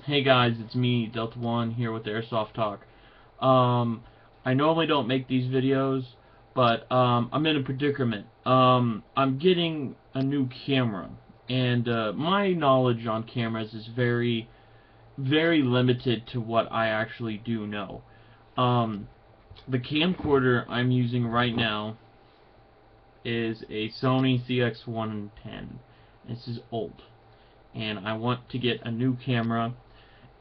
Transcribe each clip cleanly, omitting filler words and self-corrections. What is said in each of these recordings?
Hey guys, it's me, Delta One, here with Airsoft Talk. I normally don't make these videos, but I'm in a predicament. I'm getting a new camera, and my knowledge on cameras is very, very limited to what I actually do know. The camcorder I'm using right now is a Sony CX110. This is old, and I want to get a new camera.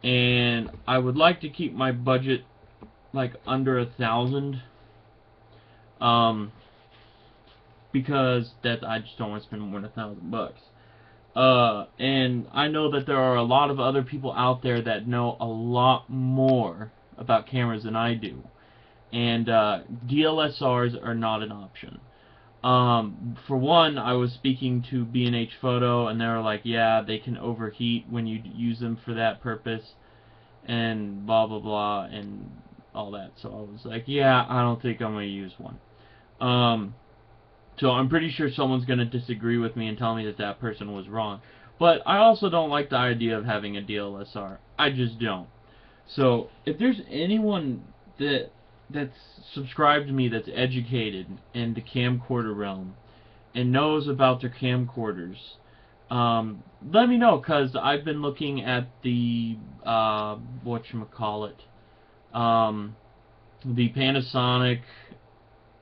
And I would like to keep my budget like under 1,000, because that I just don't want to spend more than $1,000. And I know that there are a lot of other people out there that know a lot more about cameras than I do, and DLSRs are not an option. For one, I was speaking to B&H Photo, and they were like, yeah, they can overheat when you use them for that purpose, and blah blah blah, and all that. So I was like, yeah, I don't think I'm going to use one. So I'm pretty sure someone's going to disagree with me and tell me that that person was wrong. But I also don't like the idea of having a DLSR. I just don't. So if there's anyone that's subscribed to me that's educated in the camcorder realm and knows about their camcorders, let me know, because I've been looking at the whatchamacallit, the Panasonic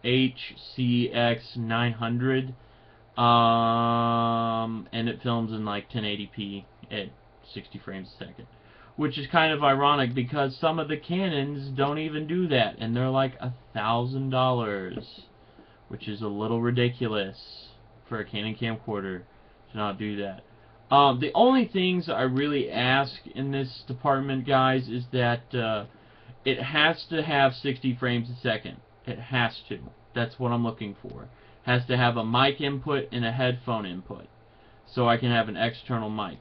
HCX900, and it films in like 1080p at 60 frames a second, which is kind of ironic because some of the Canons don't even do that, and they're like $1,000, which is a little ridiculous for a Canon camcorder to not do that. The only things I really ask in this department, guys, is that it has to have 60 frames a second. It has to. That's what I'm looking for. It has to have a mic input and a headphone input, so I can have an external mic.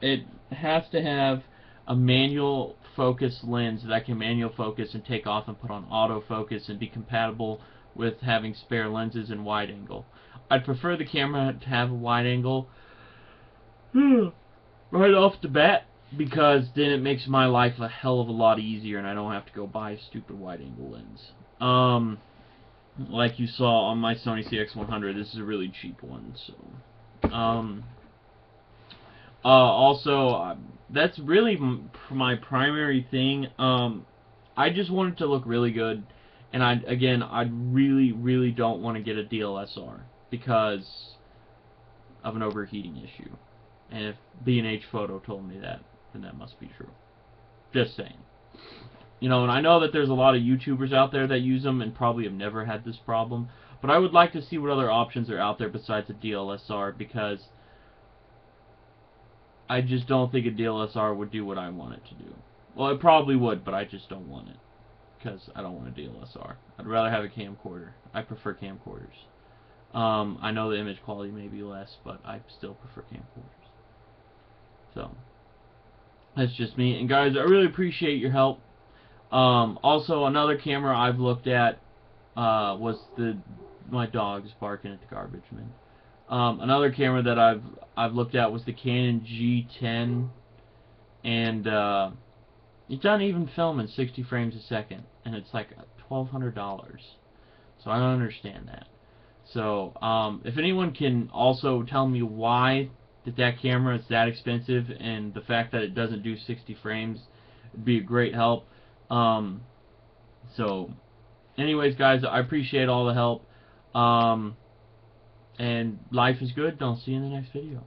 It has to have a manual focus lens that I can manual focus and take off and put on autofocus and be compatible with having spare lenses and wide angle. I'd prefer the camera to have a wide angle right off the bat, because then it makes my life a hell of a lot easier and I don't have to go buy a stupid wide angle lens. Like you saw on my Sony CX100, this is a really cheap one. So also, that's really my primary thing. I just want it to look really good, and I really, really don't want to get a DLSR because of an overheating issue. And if B&H Photo told me that, then that must be true. Just saying. You know, and I know that there's a lot of YouTubers out there that use them and probably have never had this problem, but I would like to see what other options are out there besides a DLSR, because I just don't think a DLSR would do what I want it to do. Well, it probably would, but I just don't want it, because I don't want a DLSR. I'd rather have a camcorder. I prefer camcorders. I know the image quality may be less, but I still prefer camcorders. So, that's just me. And guys, I really appreciate your help. Also, another camera I've looked at was my dog's barking at the garbage man. Another camera that I've looked at was the Canon G10, and it doesn't even film in 60 frames a second, and it's like $1,200. So I don't understand that. So if anyone can also tell me why that camera is that expensive, and the fact that it doesn't do 60 frames, would be a great help. So anyways, guys, I appreciate all the help. And life is good. I'll see you in the next video.